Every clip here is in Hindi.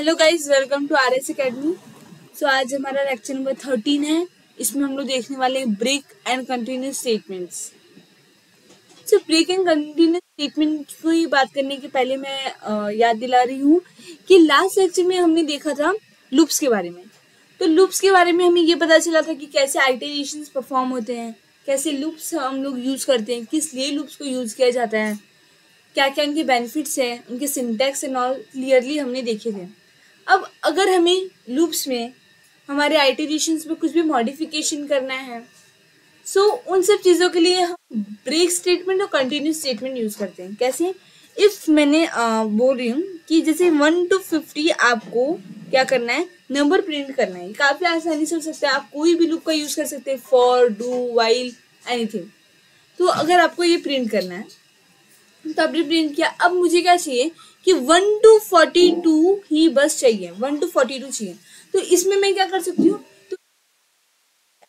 Hello guys, welcome to R S academy. सो आज हमारा लेक्चर नंबर 13 है। इसमें हम लोग देखने वाले हैं break and continuous statements. So break and continuous statement को ही बात करने के पहले मैं याद दिला रही हूँ कि लास्ट लेक्चर में हमने देखा था लूप्स के बारे में। तो लूप्स के बारे में हमें ये पता चला था कि कैसे आइटरेशंस परफॉर्म होते हैं, कैसे लूप्स हम लोग यूज करते हैं, किस लिए लूप्स को यूज किया जाता है, क्या क्या उनके बेनिफिट्स हैं, उनके सिंटैक्स एंड ऑल क्लियरली हमने देखे थे। अब अगर हमें लूप्स में हमारे आइटरेशंस में कुछ भी मॉडिफिकेशन करना है, सो उन सब चीज़ों के लिए हम ब्रेक स्टेटमेंट और कंटिन्यूस स्टेटमेंट यूज करते हैं। कैसे? इफ मैंने बोल रही हूँ कि जैसे 1 to 50 आपको क्या करना है, नंबर प्रिंट करना है। काफी आसानी से हो सकता है, आप कोई भी लूप का यूज कर सकते हैं, फॉर, डू, वाइल, एनीथिंग। तो अगर आपको ये प्रिंट करना है तो आपने प्रिंट किया। अब मुझे क्या चाहिए कि 1 to 42 ही बस चाहिए, 1 to 42 चाहिए। तो इसमें मैं क्या कर सकती हूँ, तो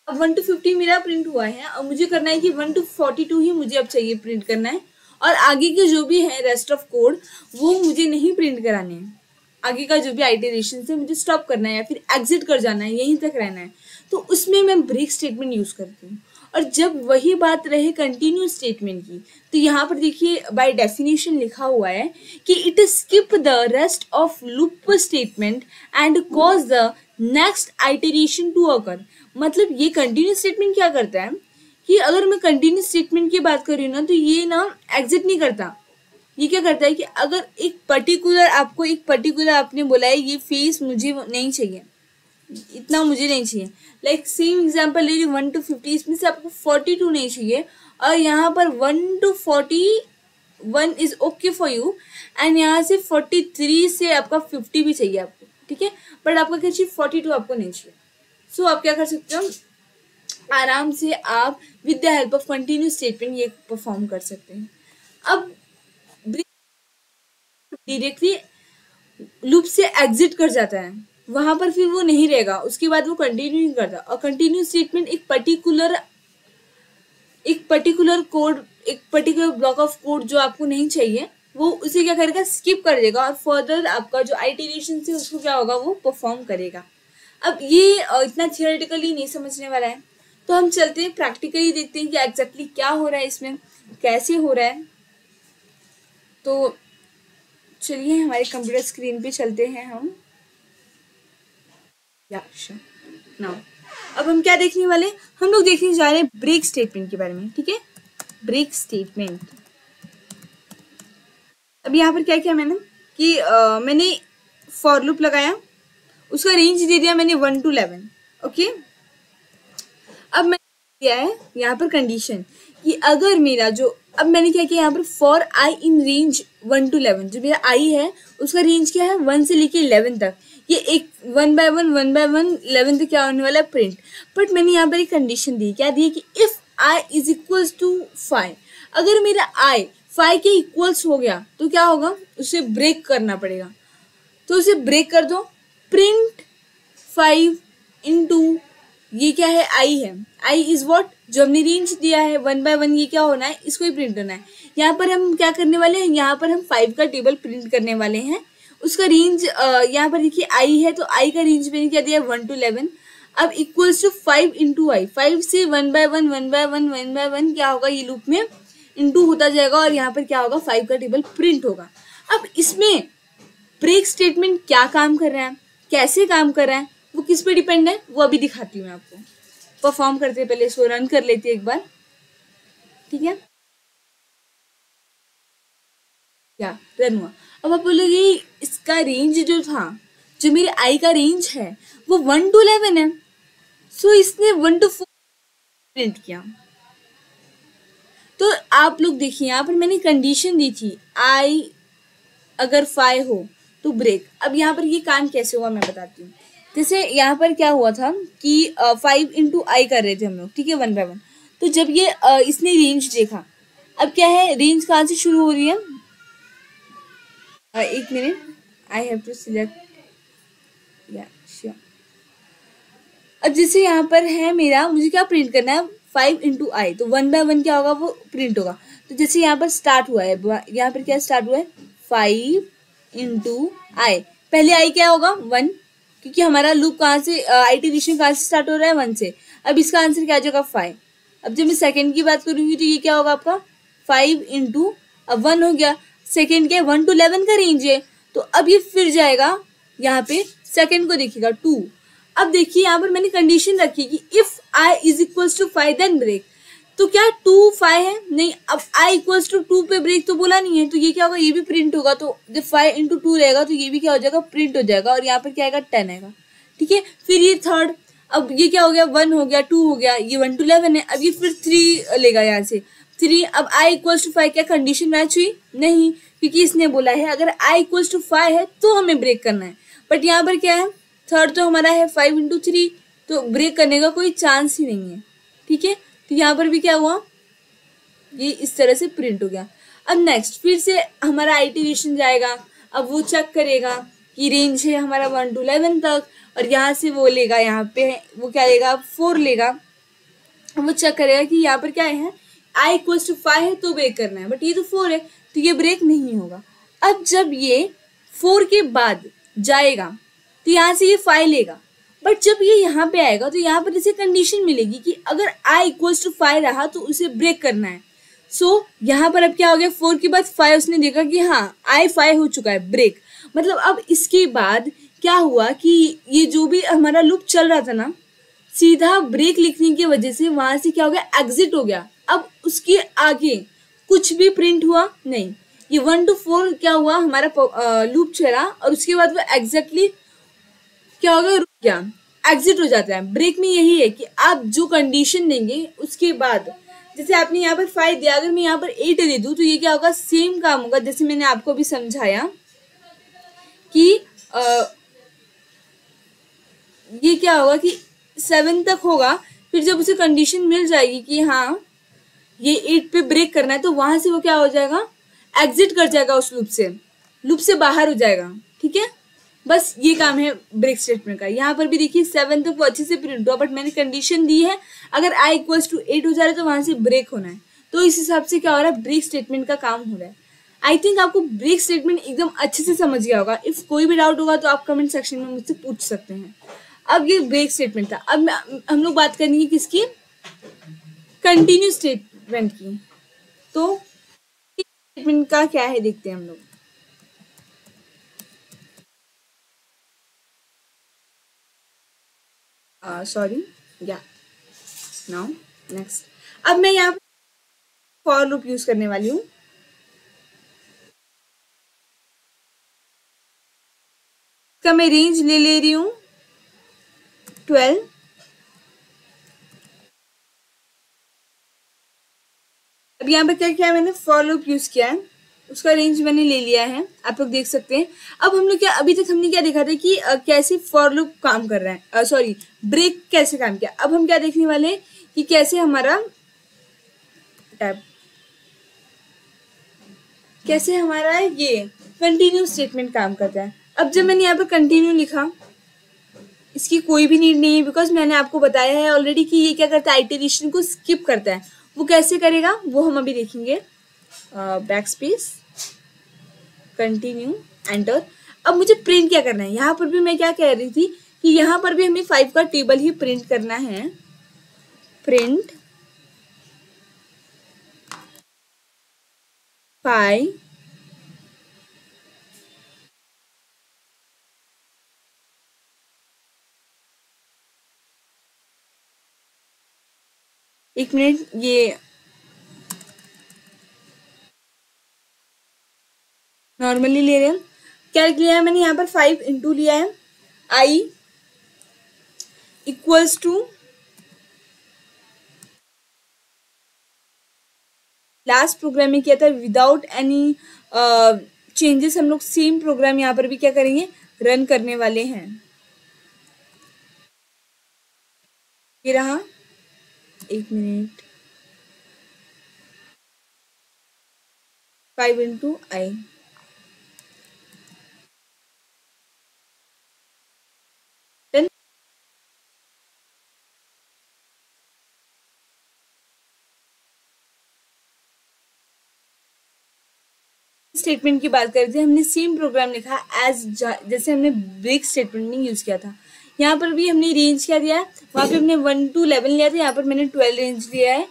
अब 1 to 50 मेरा प्रिंट हुआ है, अब मुझे करना है कि 1 to 42 ही मुझे अब चाहिए प्रिंट करना है, और आगे के जो भी है रेस्ट ऑफ कोड वो मुझे नहीं प्रिंट कराने हैं। आगे का जो भी आइटरेशन से मुझे स्टॉप करना है या फिर एग्जिट कर जाना है, यहीं तक रहना है। तो उसमें मैं ब्रेक स्टेटमेंट यूज करती हूँ। और जब वही बात रहे कंटिन्यूस स्टेटमेंट की, तो यहाँ पर देखिए बाय डेफिनेशन लिखा हुआ है कि it skip the rest of loop statement and cause the next iteration to occur. मतलब ये कंटिन्यूस स्टेटमेंट क्या करता है कि अगर मैं कंटिन्यूस स्टेटमेंट की बात कर रही हूँ ना, तो ये ना एग्जिट नहीं करता। ये क्या करता है कि अगर एक पर्टिकुलर आपने बोला है ये फेस मुझे नहीं चाहिए, इतना मुझे नहीं चाहिए, लाइक सेम एग्जांपल ले रही 1 to 50, इसमें से आपको 42 नहीं चाहिए, और यहाँ पर 1 to 41 is okay for you, and यहाँ से 43 से आपका 50 भी चाहिए आपको, ठीक है, बट आपका क्या चाहिए, 42 आपको नहीं चाहिए। सो आप क्या कर सकते हो, आराम से आप with the help of continuous statement ये परफॉर्म कर सकते हैं। अब डायरेक्टली लूप से एग्जिट कर जाता है, वहां पर फिर वो नहीं रहेगा, उसके बाद वो कंटिन्यू नहीं करता। और कंटिन्यू स्टेटमेंट एक पर्टिकुलर ब्लॉक ऑफ कोड जो आपको नहीं चाहिए, वो उसे क्या करेगा, स्किप कर देगा, और फर्दर आपका जो आइटरेशन से उसको क्या होगा, वो परफॉर्म करेगा। अब ये इतना थियोरेटिकली नहीं समझने वाला है, तो हम चलते हैं प्रैक्टिकली, देखते हैं कि एग्जैक्टली क्या हो रहा है इसमें, कैसे हो रहा है। तो चलिए हमारे कंप्यूटर स्क्रीन पे चलते हैं हम। नाउ अब हम क्या देखने वाले, हम लोग देखने जा रहे हैं ब्रेक स्टेटमेंट के बारे में, ठीक है। ब्रेक स्टेटमेंट, अब यहाँ पर क्या किया मैंने कि मैंने फॉर लूप लगाया, उसका रेंज दे दिया मैंने 1 to 11, ओके। अब मैंने दिया है यहाँ पर कंडीशन कि अगर मेरा जो, अब मैंने क्या किया यहाँ पर, for I in range 1 to 11, जो मेरा आई है उसका रेंज क्या है, 1 से लेके 11 तक, ये एक 1 by 1 11 तक क्या होने वाला है, प्रिंट। बट मैंने यहाँ पर एक कंडीशन दी, क्या दी कि if I is equals to 5, अगर मेरा आई 5 के इक्वल्स हो गया तो क्या होगा, उसे ब्रेक करना पड़ेगा। तो उसे ब्रेक कर दो, प्रिंट 5 into ये क्या है, आई है, आई इज व्हाट, जो हमने रेंज दिया है 1 by 1, ये क्या होना है, इसको ही प्रिंट करना है। यहाँ पर हम क्या करने वाले हैं, यहाँ पर हम 5 का टेबल प्रिंट करने वाले हैं, उसका रेंज यहाँ पर देखिए आई है, तो आई का रेंज मैंने क्या दिया, 1 to 11। अब इक्वल्स टू 5 into आई, 5 से 1 by 1 क्या होगा, ये लूप में इंटू होता जाएगा, और यहाँ पर क्या होगा, 5 का टेबल प्रिंट होगा। अब इसमें ब्रेक स्टेटमेंट क्या काम कर रहा है, कैसे काम कर रहा है, वो किस पे डिपेंड है, वो अभी दिखाती हूँ मैं आपको। परफॉर्म करते हैं, पहले इसको रन कर लेते हैं एक बार, ठीक है। क्या रन हुआ। अब आप बोलोगे इसका रेंज जो था, जो मेरे आई का रेंज है वो 1 to 11 है, सो इसने 1 to 4 प्रिंट किया। तो आप लोग देखिए, यहाँ पर मैंने कंडीशन दी थी, आई अगर 5 हो तो ब्रेक। अब यहाँ पर ये काम कैसे हुआ मैं बताती हूँ। जैसे यहाँ पर क्या हुआ था कि 5 into आई कर रहे थे हम लोग, ठीक है, 1 by 1। तो जब ये इसने रेंज देखा, अब क्या है, रेंज कहाँ से शुरू हो रही है, एक minute, I have to select, या श्योर। अब जैसे यहाँ पर है मेरा, मुझे क्या प्रिंट करना है, 5 into आई, तो 1 by 1 क्या होगा, वो प्रिंट होगा। तो जैसे यहाँ पर स्टार्ट हुआ है, यहाँ पर क्या स्टार्ट हुआ है, 5 into आई, पहले आई क्या होगा 1, क्योंकि हमारा लूप कहाँ से आइटरेशन कहाँ से स्टार्ट हो रहा है 1 से। अब इसका आंसर क्या आ जाएगा 5। अब जब मैं सेकंड की बात करूंगी तो ये क्या होगा आपका 5 इंटू, अब 1 हो गया, सेकंड क्या है 1 to 11 का रेंज है, तो अब ये फिर जाएगा यहाँ पे सेकंड को देखिएगा 2। अब देखिए यहाँ पर मैंने कंडीशन रखी कि if i is equals to 5 then break, तो क्या 2 5 है नहीं, अब i इक्वल्स टू 2 पे ब्रेक तो बोला नहीं है, तो ये क्या होगा, ये भी प्रिंट होगा, तो जब 5 इंटू 2 रहेगा तो ये भी क्या हो जाएगा प्रिंट हो जाएगा, और यहाँ पर क्या आएगा 10 आएगा। ठीक है, फिर ये थर्ड, अब ये क्या हो गया 1 हो गया 2 हो गया, ये 1 to 11 है, अब ये फिर 3 लेगा यहाँ से 3, अब i इक्वल्स टू 5, क्या कंडीशन मैच हुई नहीं, क्योंकि इसने बोला है अगर i इक्वल्स टू 5 है तो हमें ब्रेक करना है, बट यहाँ पर क्या है थर्ड तो हमारा है 5 इंटू 3, तो ब्रेक करने का कोई चांस ही नहीं है। ठीक है, तो यहाँ पर भी क्या हुआ, ये इस तरह से प्रिंट हो गया। अब नेक्स्ट फिर से हमारा आइटरेशन जाएगा, अब वो चेक करेगा कि रेंज है हमारा 1 to 11 तक, और यहाँ से वो लेगा, यहाँ पे वो क्या लेगा 4 लेगा, वो चेक करेगा कि यहाँ पर क्या है i इक्वल्स टू 5 है तो ब्रेक करना है, बट ये तो 4 है तो ये ब्रेक नहीं होगा। अब जब ये 4 के बाद जाएगा तो यहाँ से ये 5 लेगा, बट जब ये यहाँ पे आएगा तो यहाँ पर इसे कंडीशन मिलेगी कि अगर i इक्वल्स टू 5 रहा तो उसे ब्रेक करना है। सो यहाँ पर अब क्या हो गया 4 के बाद 5, उसने देखा कि हाँ i 5 हो चुका है ब्रेक, मतलब अब इसके बाद क्या हुआ कि ये जो भी हमारा लूप चल रहा था ना, सीधा ब्रेक लिखने की वजह से वहां से क्या हो गया एग्जिट हो गया। अब उसके आगे कुछ भी प्रिंट हुआ नहीं, ये 1 to 4 क्या हुआ हमारा लूप चला, और उसके बाद वो एग्जैक्टली क्या होगा रुक गया, एग्जिट हो जाता है। ब्रेक में यही है कि आप जो कंडीशन देंगे उसके बाद, जैसे आपने यहाँ पर 5 दिया, अगर मैं यहाँ पर 8 दे दूँ तो ये क्या होगा सेम काम होगा, जैसे मैंने आपको भी समझाया कि ये क्या होगा कि 7 तक होगा, फिर जब उसे कंडीशन मिल जाएगी कि हाँ ये 8 पे ब्रेक करना है, तो वहां से वो क्या हो जाएगा एग्जिट कर जाएगा, उस लूप से बाहर हो जाएगा। ठीक है, बस ये काम है ब्रेक स्टेटमेंट का। यहाँ पर भी देखिए 7 तक वो अच्छे से प्रिंट हुआ, बट मैंने कंडीशन दी है अगर i इक्वल्स टू 8 हो जा रहा है तो वहां से ब्रेक होना है, तो इस हिसाब से क्या हो रहा है ब्रेक स्टेटमेंट का काम हो रहा है। आई थिंक आपको ब्रेक स्टेटमेंट एकदम अच्छे से समझ गया होगा। इफ कोई भी डाउट होगा तो आप कमेंट सेक्शन में मुझसे पूछ सकते हैं। अब ये ब्रेक स्टेटमेंट था, अब हम लोग बात करेंगे किसकी, कंटिन्यू स्टेटमेंट की। तो स्टेटमेंट का क्या है देखते हैं हम लोग। सॉरी या नाउ नेक्स्ट, अब मैं यहाँ फॉर लूप यूज करने वाली हूँ। का मैं रेंज ले रही हूँ 12, अब यहाँ पे क्या किया मैंने फॉर लूप यूज किया है, उसका रेंज मैंने ले लिया है, आप लोग देख सकते हैं। अब हम लोग क्या अभी तक हमने क्या देखा था कि कैसे फॉर लूप काम कर रहा है, सॉरी ब्रेक कैसे काम किया। अब हम क्या देखने वाले हैं कि कैसे हमारा टैब, कैसे हमारा ये कंटिन्यू स्टेटमेंट काम करता है। अब जब मैंने यहाँ पर कंटिन्यू लिखा, इसकी कोई भी नीड नहीं है, बिकॉज मैंने आपको बताया है ऑलरेडी कि ये क्या करता है आइटरेशन को स्किप करता है। वो कैसे करेगा वो हम अभी देखेंगे। Back space continue enter. अब मुझे प्रिंट क्या करना है, यहाँ पर भी मैं क्या कह रही थी कि यहाँ पर भी हमें 5 का टेबल ही प्रिंट करना है। प्रिंट 5 एक मिनट, ये नॉर्मली ले रहे हैं। क्या लिया है मैंने यहाँ पर 5 इंटू लिया है, i equals to last program में किया था विदाउट एनी चेंजेस। हम लोग सेम प्रोग्राम यहाँ पर भी क्या करेंगे रन करने वाले हैं। ये रहा, एक मिनट, 5 इंटू आई, स्टेटमेंट की बात करते हैं, हमने सेम प्रोग्राम लिखा एज जैसे हमने ब्रेक स्टेटमेंट में यूज किया था। यहाँ पर भी हमने रेंज क्या दिया है, वहाँ पे हमने 1 to 11 लिया था, यहाँ पर मैंने 12 रेंज लिया है।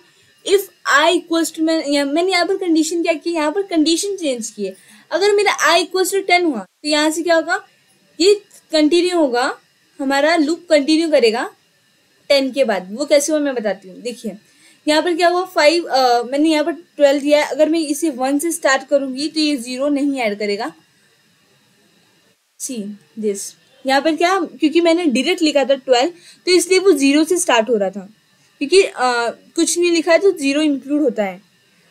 इफ आई इक्वल्स टू, मैंने यहाँ पर कंडीशन क्या की, यहाँ पर कंडीशन चेंज की है। अगर मेरा आई इक्वल्स टू 10 हुआ तो यहाँ से क्या होगा, ये कंटिन्यू होगा, हमारा लूप कंटिन्यू करेगा 10 के बाद। वो कैसे हुआ मैं बताती हूँ। देखिए यहाँ पर क्या हुआ, 5 मैंने यहाँ पर 12 दिया है, अगर मैं इसे 1 से स्टार्ट करूंगी तो ये 0 नहीं ऐड करेगा। सी दिस, यहाँ पर क्या, क्योंकि मैंने डायरेक्ट लिखा था 12 तो इसलिए वो 0 से स्टार्ट हो रहा था, क्योंकि कुछ नहीं लिखा है तो 0 इंक्लूड होता है।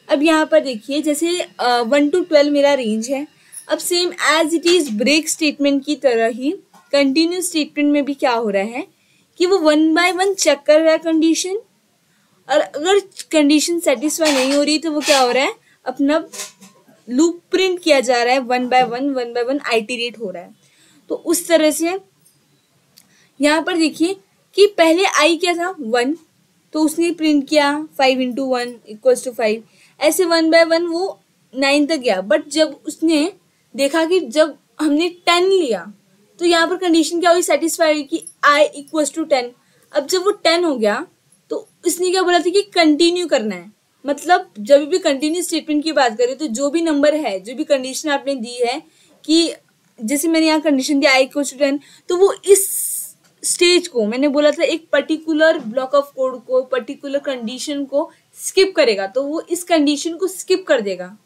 अब यहाँ पर देखिए जैसे 1 to 12 मेरा रेंज है। अब same as it is break statement की तरह ही कंटिन्यू स्टेटमेंट में भी क्या हो रहा है कि वो 1 by 1 चेक कर रहा है कंडीशन, और अगर कंडीशन सेटिस्फाई नहीं हो रही तो वो क्या हो रहा है, अपना लूप प्रिंट किया जा रहा है 1 by 1 आइटरेट हो रहा है। तो उस तरह से यहाँ पर देखिए कि पहले आई क्या था 1, तो उसने प्रिंट किया 5 into 1 equals to 5, ऐसे 1 by 1 वो 9 तक गया। बट जब उसने देखा कि जब हमने 10 लिया तो यहाँ पर कंडीशन क्या हुई, सेटिस्फाई हुई कि आई इक्वल्स टू 10। अब जब वो 10 हो गया तो इसने क्या बोला था कि कंटिन्यू करना है। मतलब जब भी कंटिन्यू स्टेटमेंट की बात करें तो जो भी नंबर है, जो भी कंडीशन आपने दी है, कि जैसे मैंने यहाँ कंडीशन दिया आई इक्वल्स टू 10, तो वो इस स्टेज को, मैंने बोला था एक पर्टिकुलर ब्लॉक ऑफ कोड को, पर्टिकुलर कंडीशन को स्किप करेगा, तो वो इस कंडीशन को स्किप कर देगा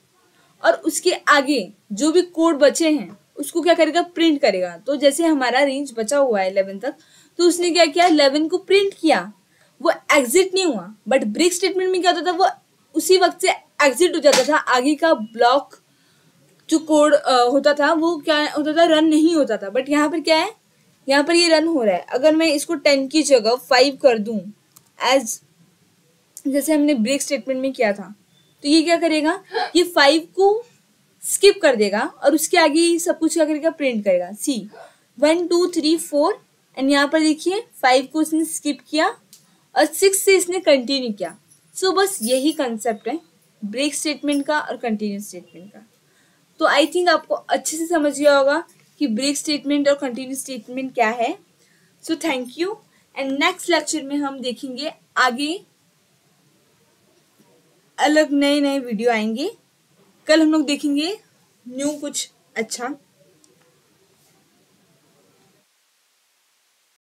और उसके आगे जो भी कोड बचे हैं उसको क्या करेगा, प्रिंट करेगा। तो जैसे हमारा रेंज बचा हुआ है 11 तक, तो उसने क्या किया, 11 को प्रिंट किया, वो एग्जिट नहीं हुआ। बट ब्रेक स्टेटमेंट में क्या होता था, वो उसी वक्त से एग्जिट हो जाता था, आगे का ब्लॉक जो कोड होता था वो क्या होता था, रन नहीं होता था। बट यहाँ पर क्या है, यहाँ पर ये रन हो रहा है। अगर मैं इसको 10 की जगह 5 कर दूं एज जैसे हमने ब्रेक स्टेटमेंट में किया था, तो ये क्या करेगा, ये 5 को स्किप कर देगा और उसके आगे सब कुछ क्या करेगा, प्रिंट करेगा। सी 1 2 3 4, एंड यहाँ पर देखिए 5 को इसने स्किप किया और 6 से इसने कंटिन्यू किया। सो बस यही कंसेप्ट है ब्रेक स्टेटमेंट का और कंटिन्यू स्टेटमेंट का। तो आई थिंक आपको अच्छे से समझ गया होगा कि ब्रेक स्टेटमेंट और कंटिन्यू स्टेटमेंट क्या है। So thank you, and next lecture में हम देखेंगे आगे, अलग नए नए वीडियो आएंगे। कल हम लोग देखेंगे न्यू कुछ अच्छा।